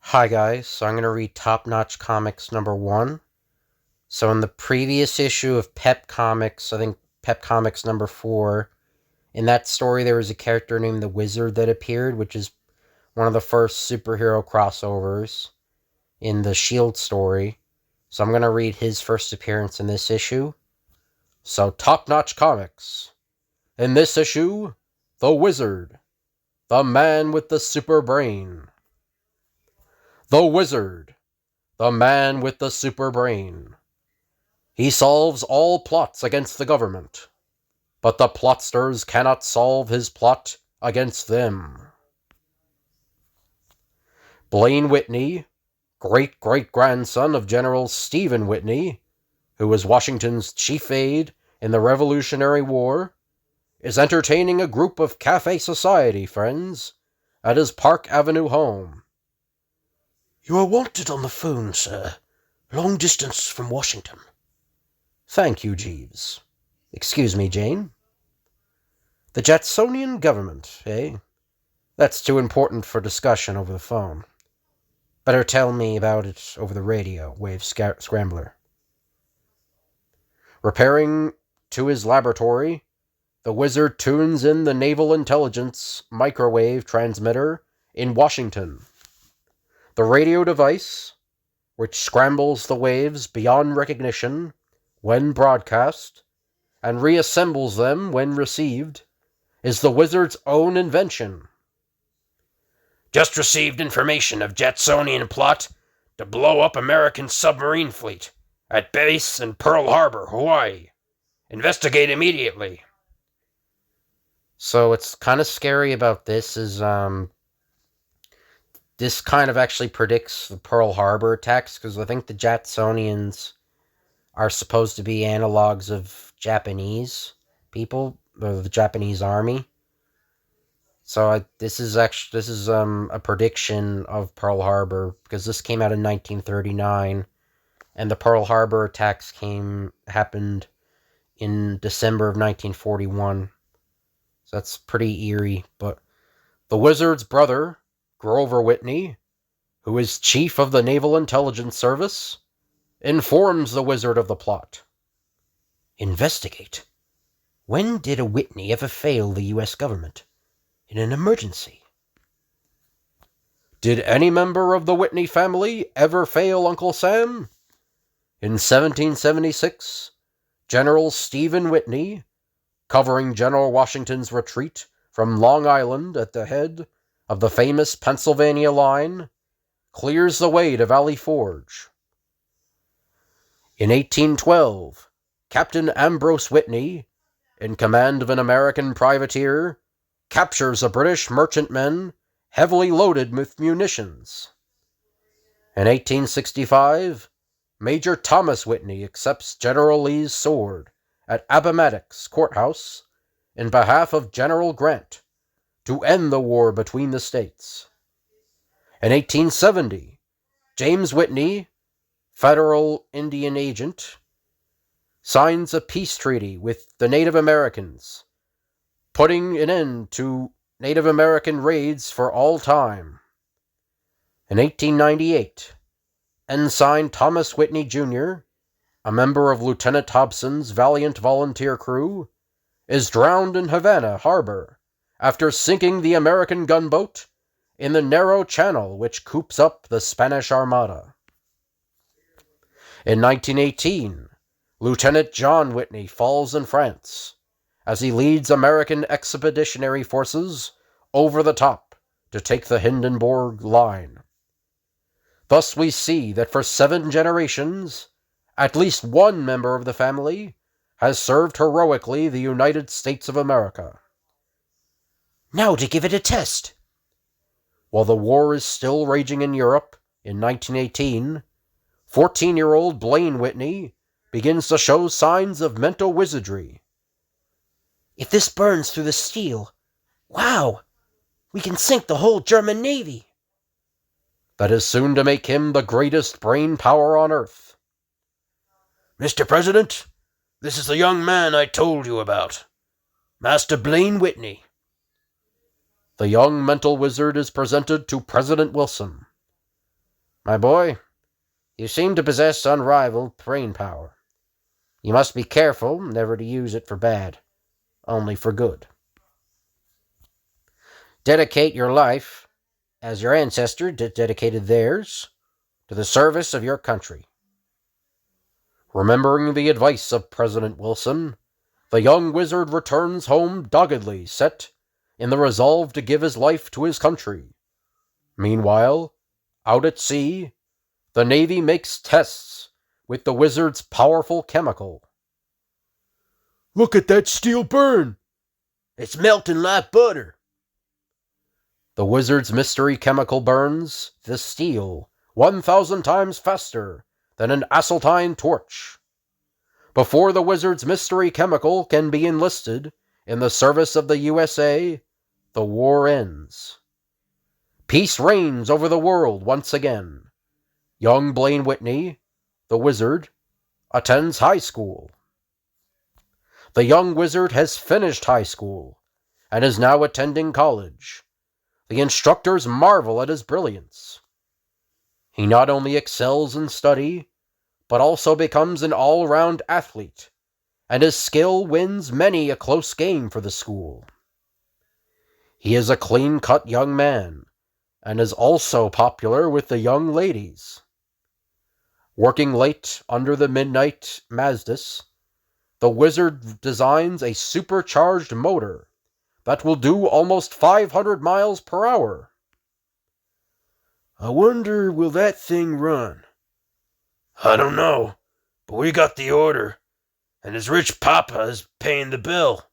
Hi guys, so I'm going to read Top Notch Comics number 1. So in the previous issue of Pep Comics, I think Pep Comics number 4, in that story there was a character named the Wizard that appeared, which is one of the first superhero crossovers in the S.H.I.E.L.D. story. So I'm going to read his first appearance in this issue. So Top Notch Comics. In this issue, the Wizard, the man with the super brain. The Wizard, the man with the super brain. He solves all plots against the government, but the plotsters cannot solve his plot against them. Blaine Whitney, great-great-grandson of General Stephen Whitney, who was Washington's chief aide in the Revolutionary War, is entertaining a group of Cafe Society friends at his Park Avenue home. "You are wanted on the phone, sir. Long distance from Washington." "Thank you, Jeeves. Excuse me, Jane." "The Jacksonian government, eh? That's too important for discussion over the phone. Better tell me about it over the radio, Wave Scrambler." Repairing to his laboratory, the Wizard tunes in the Naval Intelligence microwave transmitter in Washington. The radio device, which scrambles the waves beyond recognition when broadcast and reassembles them when received, is the Wizard's own invention. "Just received information of Jacksonian plot to blow up American submarine fleet at base in Pearl Harbor, Hawaii. Investigate immediately." So what's kind of scary about this is this kind of actually predicts the Pearl Harbor attacks, because I think the Jacksonians are supposed to be analogs of Japanese people, of the Japanese army. So this is a prediction of Pearl Harbor, because this came out in 1939, and the Pearl Harbor attacks happened in December of 1941. So that's pretty eerie. But the Wizard's brother, Grover Whitney, who is chief of the Naval Intelligence Service, informs the Wizard of the plot. "Investigate. When did a Whitney ever fail the U.S. government? In an emergency?" "Did any member of the Whitney family ever fail Uncle Sam? In 1776, General Stephen Whitney, covering General Washington's retreat from Long Island at the head of the famous Pennsylvania line, clears the way to Valley Forge. In 1812, Captain Ambrose Whitney, in command of an American privateer, captures a British merchantman heavily loaded with munitions. In 1865, Major Thomas Whitney accepts General Lee's sword at Appomattox Courthouse in behalf of General Grant to end the war between the states. In 1870, James Whitney, federal Indian agent, signs a peace treaty with the Native Americans, putting an end to Native American raids for all time. In 1898, Ensign Thomas Whitney, Jr., a member of Lieutenant Hobson's valiant volunteer crew, is drowned in Havana Harbor after sinking the American gunboat in the narrow channel which coops up the Spanish Armada. In 1918, Lieutenant John Whitney falls in France as he leads American expeditionary forces over the top to take the Hindenburg Line. Thus we see that for 7 generations, at least one member of the family has served heroically the United States of America. Now to give it a test. While the war is still raging in Europe, in 1918, 14-year-old Blaine Whitney begins to show signs of mental wizardry. "If this burns through the steel, wow, we can sink the whole German Navy." That is soon to make him the greatest brain power on Earth. "Mr. President, this is the young man I told you about. Master Blaine Whitney." The young mental wizard is presented to President Wilson. My boy, you seem to possess unrivaled brain power. You must be careful never to use it for bad, only for good. Dedicate your life, as your ancestor dedicated theirs, to the service of your country. Remembering the advice of President Wilson, the young wizard returns home doggedly set in the resolve to give his life to his country. Meanwhile, out at sea, the Navy makes tests with the wizard's powerful chemical. Look at that steel burn! It's melting like butter. The wizard's mystery chemical burns the steel 1,000 times faster than an acetylene torch. Before the wizard's mystery chemical can be enlisted in the service of the USA, the war ends. Peace reigns over the world once again. Young Blaine Whitney, the wizard, attends high school. The young wizard has finished high school and is now attending college. The instructors marvel at his brilliance. He not only excels in study, but also becomes an all-round athlete, and his skill wins many a close game for the school. He is a clean-cut young man, and is also popular with the young ladies. Working late under the midnight Mazdas, the wizard designs a supercharged motor that will do almost 500 miles per hour. I wonder, will that thing run? I don't know, but we got the order, and his rich papa is paying the bill.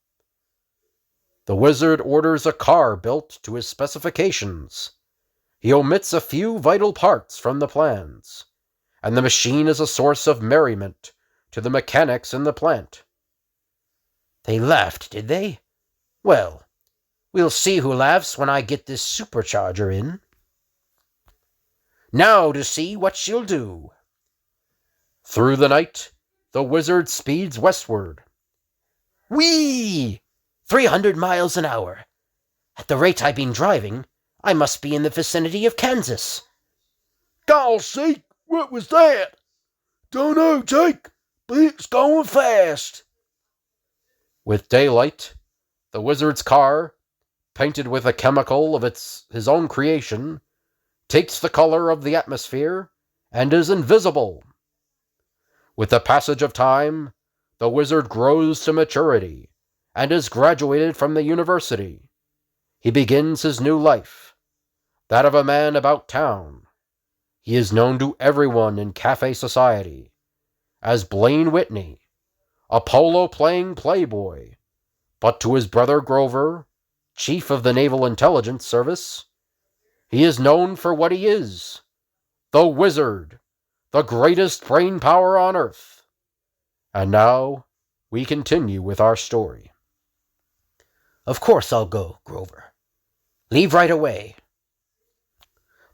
The wizard orders a car built to his specifications. He omits a few vital parts from the plans, and the machine is a source of merriment to the mechanics in the plant. They laughed, did they? Well, we'll see who laughs when I get this supercharger in. Now to see what she'll do. Through the night, the wizard speeds westward. Whee! 300 miles an hour. At the rate I've been driving, I must be in the vicinity of Kansas. Golly sake, what was that? Don't know, Jake, but it's going fast. With daylight, the wizard's car, painted with a chemical of his own creation, takes the color of the atmosphere and is invisible. With the passage of time, the wizard grows to maturity and is graduated from the university. He begins his new life, that of a man about town. He is known to everyone in cafe society as Blaine Whitney, a polo-playing playboy, but to his brother Grover, chief of the Naval Intelligence Service, he is known for what he is, the wizard, the greatest brain power on Earth. And now, we continue with our story. Of course I'll go, Grover. Leave right away.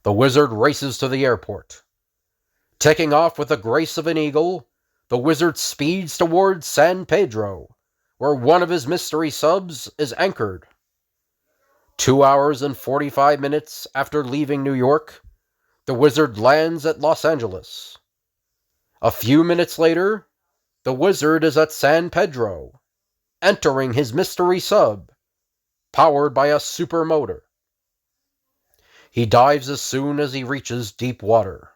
The wizard races to the airport. Taking off with the grace of an eagle, the wizard speeds towards San Pedro, where one of his mystery subs is anchored. 2 hours and 45 minutes after leaving New York, the wizard lands at Los Angeles. A few minutes later, the wizard is at San Pedro, entering his mystery sub, powered by a supermotor. He dives as soon as he reaches deep water.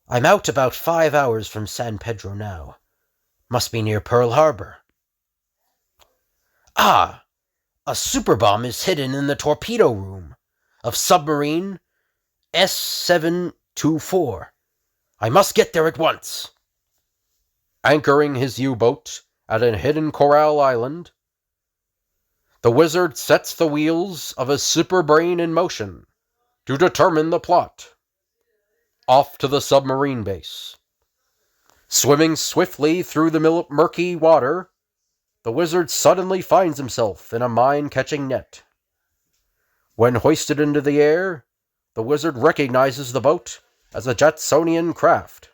I'm out about 5 hours from San Pedro now. Must be near Pearl Harbor. Ah! A superbomb is hidden in the torpedo room of submarine S-724. I must get there at once. Anchoring his U-boat at a hidden coral island, the wizard sets the wheels of his superbrain in motion to determine the plot. Off to the submarine base. Swimming swiftly through the murky water, the wizard suddenly finds himself in a mine-catching net. When hoisted into the air, the wizard recognizes the boat as a Jacksonian craft.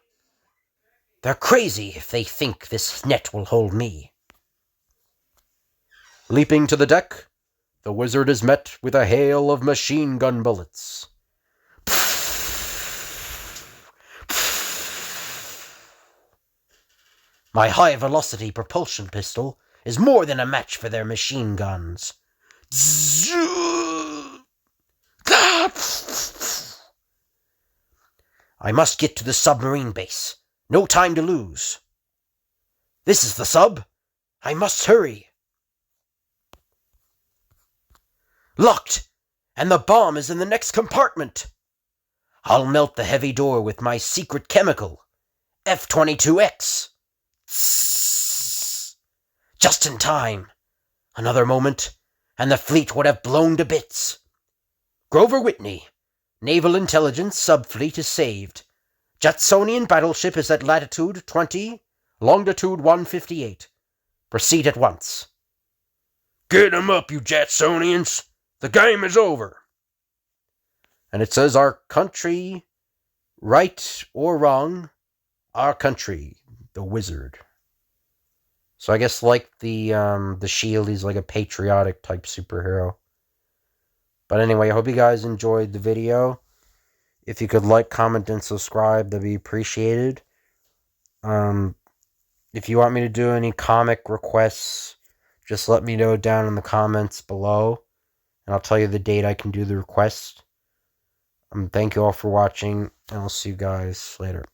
They're crazy if they think this net will hold me. Leaping to the deck, the wizard is met with a hail of machine gun bullets. My high-velocity propulsion pistol is more than a match for their machine guns. I must get to the submarine base. No time to lose. This is the sub. I must hurry. Locked! And the bomb is in the next compartment. I'll melt the heavy door with my secret chemical. F-22X. Just in time. Another moment, and the fleet would have blown to bits. Grover Whitney, Naval Intelligence Subfleet is saved. Jacksonian battleship is at latitude 20, longitude 158. Proceed at once. Get 'em up, you Jacksonians! The game is over! And it says our country, right or wrong, our country, the wizard. So I guess like the Shield, he's like a patriotic type superhero. But anyway, I hope you guys enjoyed the video. If you could like, comment, and subscribe, that'd be appreciated. If you want me to do any comic requests, just let me know down in the comments below, and I'll tell you the date I can do the request. Thank you all for watching, and I'll see you guys later.